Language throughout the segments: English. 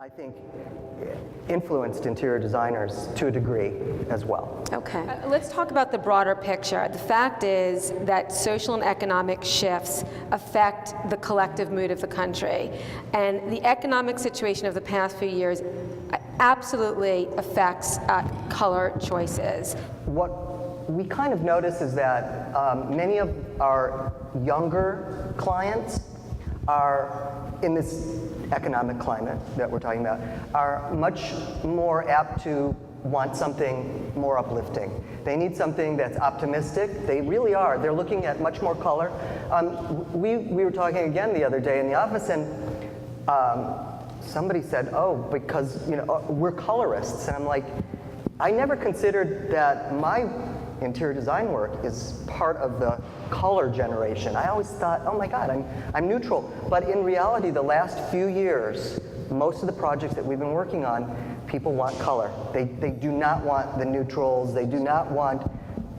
I think influenced interior designers to a degree as well. Okay. Let's talk about the broader picture. The fact is that social and economic shifts affect the collective mood of the country. And the economic situation of the past few years absolutely affects color choices. What we kind of notice is that many of our younger clients are in this economic climate that we're talking about, are much more apt to want something more uplifting. They need something that's optimistic. They really are. They're looking at much more color. We were talking again the other day in the office, and somebody said, "Oh, because we're colorists," and I'm like, I never considered that my interior design work is part of the color generation. I always thought, oh my God, I'm neutral. But in reality, the last few years, most of the projects that we've been working on, people want color. They do not want the neutrals. They do not want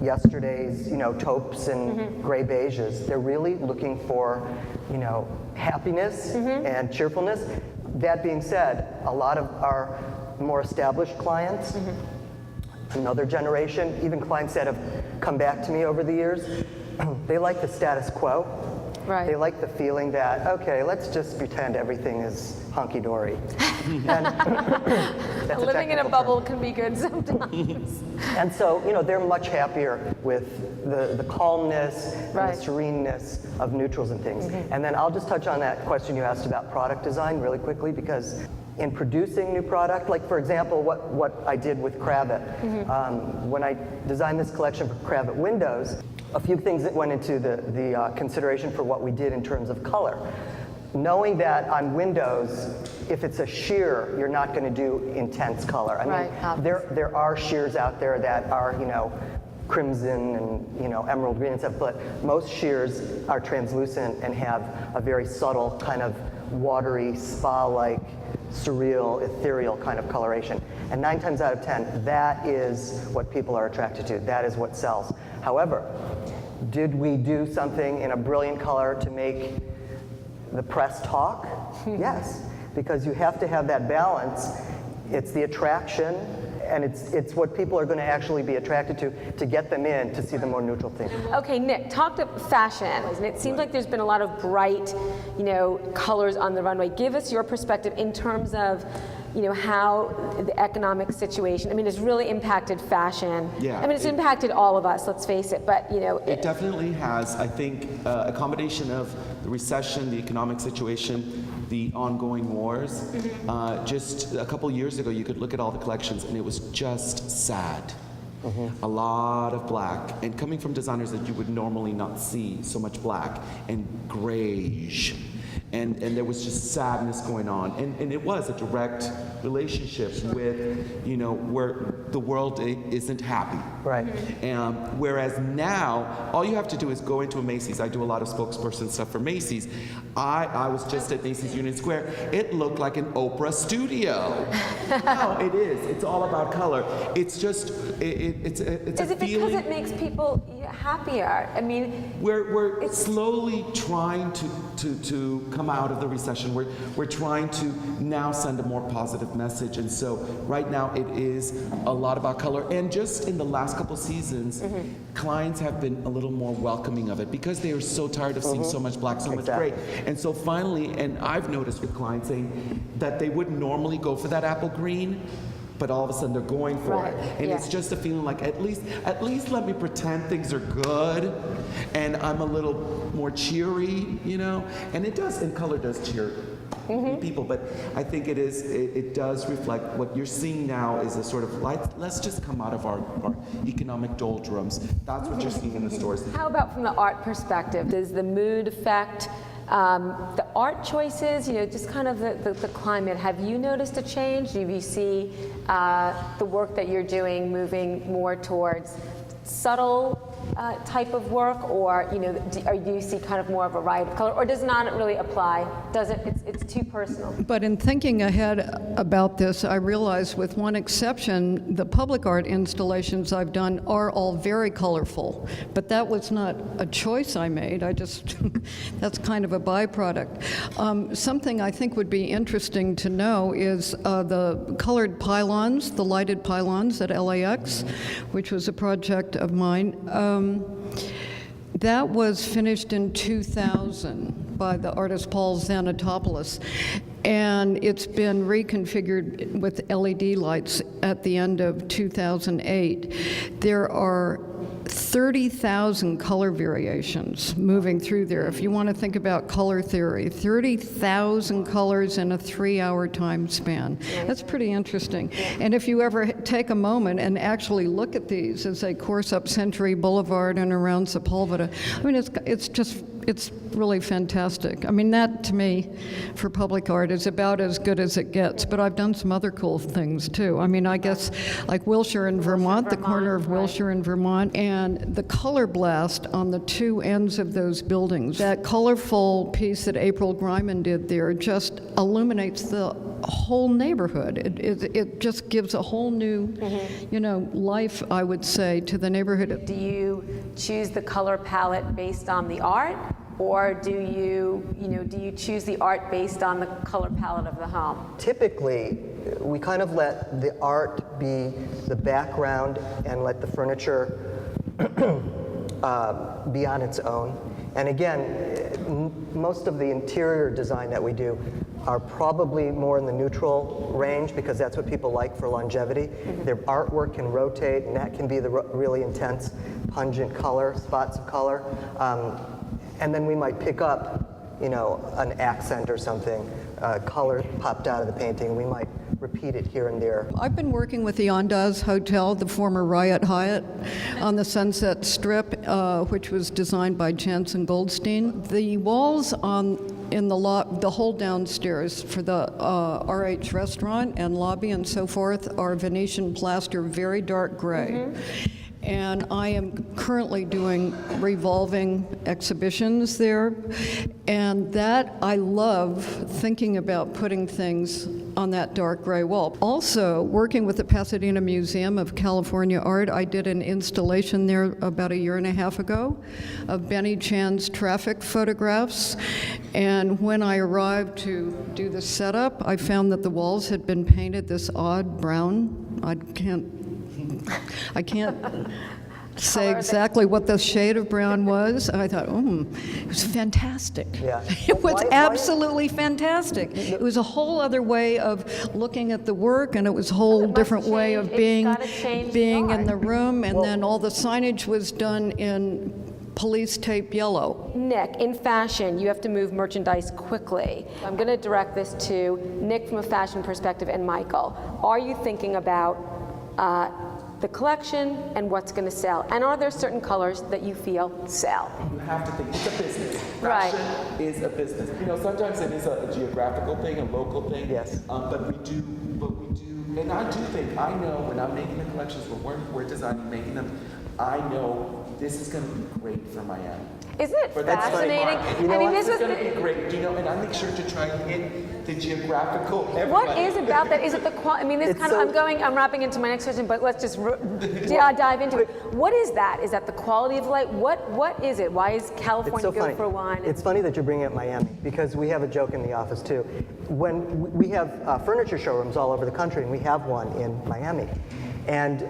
yesterday's taupes and gray beiges. They're really looking for happiness and cheerfulness. That being said, a lot of our more established clients, another generation, even clients that have come back to me over the years, they like the status quo. Right. They like the feeling that, okay, let's just pretend everything is hunky-dory. Living in a bubble can be good sometimes. And so, they're much happier with the calmness and the sereneness of neutrals and things. And then I'll just touch on that question you asked about product design really quickly, because in producing new product, like for example, what I did with Kravet. When I designed this collection for Kravet windows, a few things that went into the consideration for what we did in terms of color. Knowing that on windows, if it's a sheer, you're not going to do intense color. I mean, there are sheers out there that are, crimson and emerald green and stuff, but most sheers are translucent and have a very subtle kind of watery, spa-like, surreal, ethereal kind of coloration. And 9 times out of 10, that is what people are attracted to. That is what sells. However, did we do something in a brilliant color to make the press talk? Yes, because you have to have that balance. It's the attraction, and it's what people are going to actually be attracted to get them in to see the more neutral thing. Okay, Nick, talk to fashion, and it seems like there's been a lot of bright, colors on the runway. Give us your perspective in terms of, how the economic situation, it's really impacted fashion. Yeah. It's impacted all of us, let's face it, but, It definitely has. I think a combination of the recession, the economic situation, the ongoing wars. Just a couple years ago, you could look at all the collections and it was just sad. A lot of black, and coming from designers that you would normally not see so much black and grayish. And there was just sadness going on, and it was a direct relationship with where the world isn't happy. Right. Whereas now, all you have to do is go into a Macy's. I do a lot of spokesperson stuff for Macy's. I was just at Macy's Union Square. It looked like an Oprah studio. No, it is. It's all about color. It's just it's a is it feeling. because it makes people happier? We're slowly trying to come out of the recession. We're trying to now send a more positive message, and so right now it is a lot about color. And just in the last couple seasons, clients have been a little more welcoming of it because they are so tired of seeing so much black, so much gray. And so finally, and I've noticed with clients saying that they wouldn't normally go for that apple green, but all of a sudden they're going for it. And it's just a feeling like at least let me pretend things are good and I'm a little more cheery, and it does, and color does cheer people, but I think it does reflect what you're seeing now is a sort of let's just come out of our economic doldrums. That's what you're seeing in the stores. How about from the art perspective? Does the mood affect the art choices, just kind of the climate? Have you noticed a change? Do you see the work that you're doing moving more towards subtle type of work, or do you see kind of more of a variety of color, or does not really apply? Does it? It's too personal. But in thinking ahead about this, I realized with one exception, the public art installations I've done are all very colorful. But that was not a choice I made. I just, that's kind of a byproduct. Something I think would be interesting to know is the colored pylons, the lighted pylons at LAX, which was a project of mine. That was finished in 2000 by the artist Paul Xanatopoulos, and it's been reconfigured with LED lights at the end of 2008. There are 30,000 color variations moving through there. If you want to think about color theory, 30,000 colors in a 3-hour time span. That's pretty interesting. And if you ever take a moment and actually look at these as they course up Century Boulevard and around Sepulveda, I mean, it's really fantastic. I mean, that to me, for public art, is about as good as it gets. But I've done some other cool things too. I mean, I guess like Wilshire in Vermont, the corner of Wilshire in Vermont, and the color blast on the two ends of those buildings. That colorful piece that April Greiman did there just illuminates the whole neighborhood. It just gives a whole new, life, I would say, to the neighborhood. Do you choose the color palette based on the art, or do you choose the art based on the color palette of the home? Typically, we kind of let the art be the background and let the furniture be on its own. And again, most of the interior design that we do are probably more in the neutral range because that's what people like for longevity. Their artwork can rotate, and that can be the really intense, pungent color, spots of color. And then we might pick up, an accent or something, color popped out of the painting. We might repeat it here and there. I've been working with the Andaz Hotel, the former Riot Hyatt, on the Sunset Strip, which was designed by Jansen Goldstein. The walls in the whole downstairs for the RH restaurant and lobby and so forth are Venetian plaster, very dark gray. And I am currently doing revolving exhibitions there. And that, I love thinking about putting things on that dark gray wall. Also, working with the Pasadena Museum of California Art, I did an installation there about 1.5 years ago of Benny Chan's traffic photographs. And when I arrived to do the setup, I found that the walls had been painted this odd brown. I can't say exactly what the shade of brown was. I thought, it was fantastic. Yeah. It was absolutely fantastic. It was a whole other way of looking at the work, and it was a whole different way of being in the room, and then all the signage was done in police tape yellow. Nick, in fashion, you have to move merchandise quickly. I'm going to direct this to Nick from a fashion perspective and Michael. Are you thinking about the collection and what's going to sell? And are there certain colors that you feel sell? You have to think, it's a business. Right. Fashion is a business. Sometimes it is a geographical thing, a local thing. Yes. But we do, and I do think, I know when I'm making the collections, when we're designing, making them, I know this is going to be great for Miami. Isn't it For that fascinating? market. I mean, This this is was. going to be great, and I make sure to try and hit the geographical. What is about that? Is it the quality? I mean, this It's kind of. so- I'm wrapping into my next question, but let's just dive into it. What is that? Is that the quality of light? What is it? Why is It's California so good funny. for wine? It's funny that you're bringing up Miami because we have a joke in the office too. When we have furniture showrooms all over the country, and we have one in Miami, and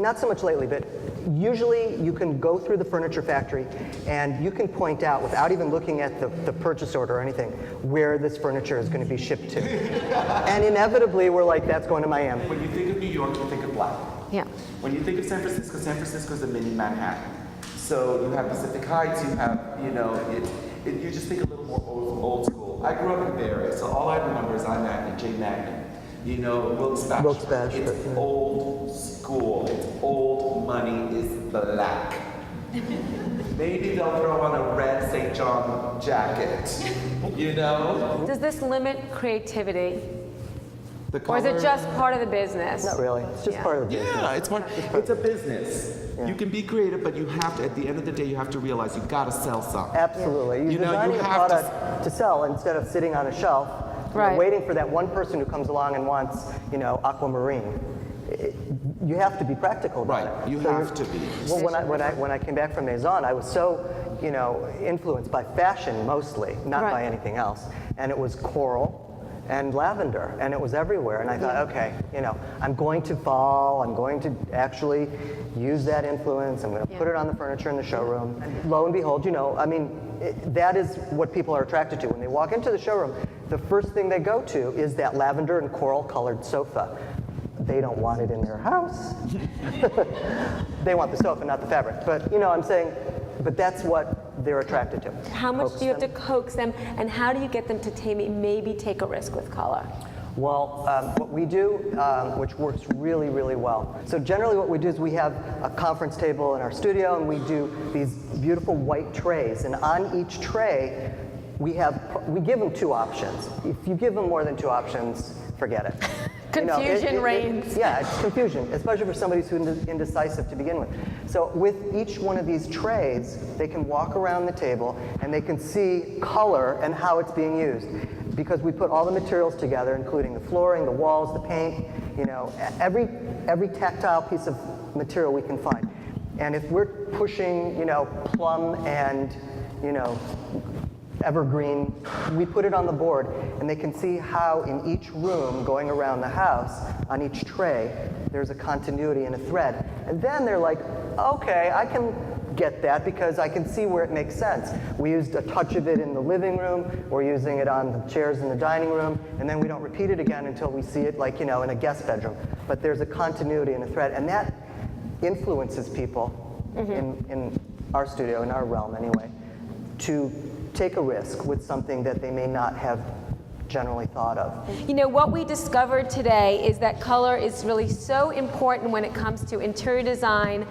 not so much lately, but usually you can go through the furniture factory and you can point out, without even looking at the purchase order or anything, where this furniture is going to be shipped to. And inevitably, we're like, that's going to Miami. When you think of New York, you think of black. Yeah. When you think of San Francisco is a mini Manhattan. So you have Pacific Heights, you have, you just think a little more old school. I grew up in Bay Area, so all I remember is iMagnet, J Magnet, Wilkes-Barre. It's old school, it's old money, is black. Maybe they'll throw on a red St. John jacket, Does this limit creativity? The Or color. is it just part of the business? Not really. It's just Yeah. part of the business. Yeah, it's a business. You can be creative, but you have to, at the end of the day, you have to realize you've got to sell something. Absolutely. You're You know, you designing a have to- product to sell instead of sitting on a shelf, Right. waiting for that one person who comes along and wants, aquamarine. You have to be practical about Right, it. you So have you're- to be. Well, when I came back from Maison, I was so, influenced by fashion mostly, not by Right. anything else. And it was coral and lavender, and it was everywhere. And I thought, okay, I'm going to fall. I'm going to actually use that influence. I'm going to put it on the furniture in the showroom. And lo and behold, that is what people are attracted to. When they walk into the showroom, the first thing they go to is that lavender and coral colored sofa. They don't want it in their house. They want the sofa, not the fabric. But I'm saying, but that's what they're attracted to. How much Coax do you have to them. coax them, and how do you get them to maybe take a risk with color? Well, what we do, which works really, really well. So generally what we do is we have a conference table in our studio, and we do these beautiful white trays. And on each tray, we give them 2 options. If you give them more than 2 options, forget it. Confusion reigns. Yeah, it's confusion, especially for somebody who's indecisive to begin with. So with each one of these trays, they can walk around the table and they can see color and how it's being used. Because we put all the materials together, including the flooring, the walls, the paint, every tactile piece of material we can find. And if we're pushing, plum and, evergreen, we put it on the board, and they can see how in each room going around the house, on each tray, there's a continuity and a thread. And then they're like, okay, I can get that because I can see where it makes sense. We used a touch of it in the living room, we're using it on the chairs in the dining room, and then we don't repeat it again until we see it in a guest bedroom. But there's a continuity and a thread, and that influences people in our studio, in our realm anyway, to take a risk with something that they may not have generally thought of. What we discovered today is that color is really so important when it comes to interior design,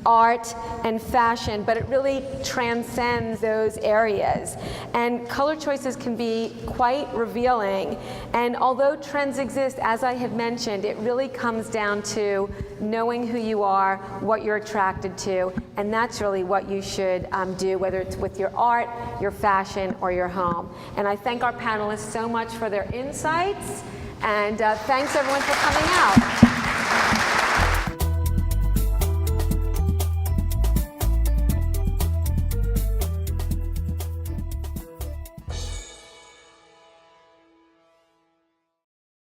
art, and fashion, but it really transcends those areas. And color choices can be quite revealing. And although trends exist, as I have mentioned, it really comes down to knowing who you are, what you're attracted to, and that's really what you should do, whether it's with your art, your fashion, or your home. And I thank our panelists so much for their insights, and thanks everyone for coming out.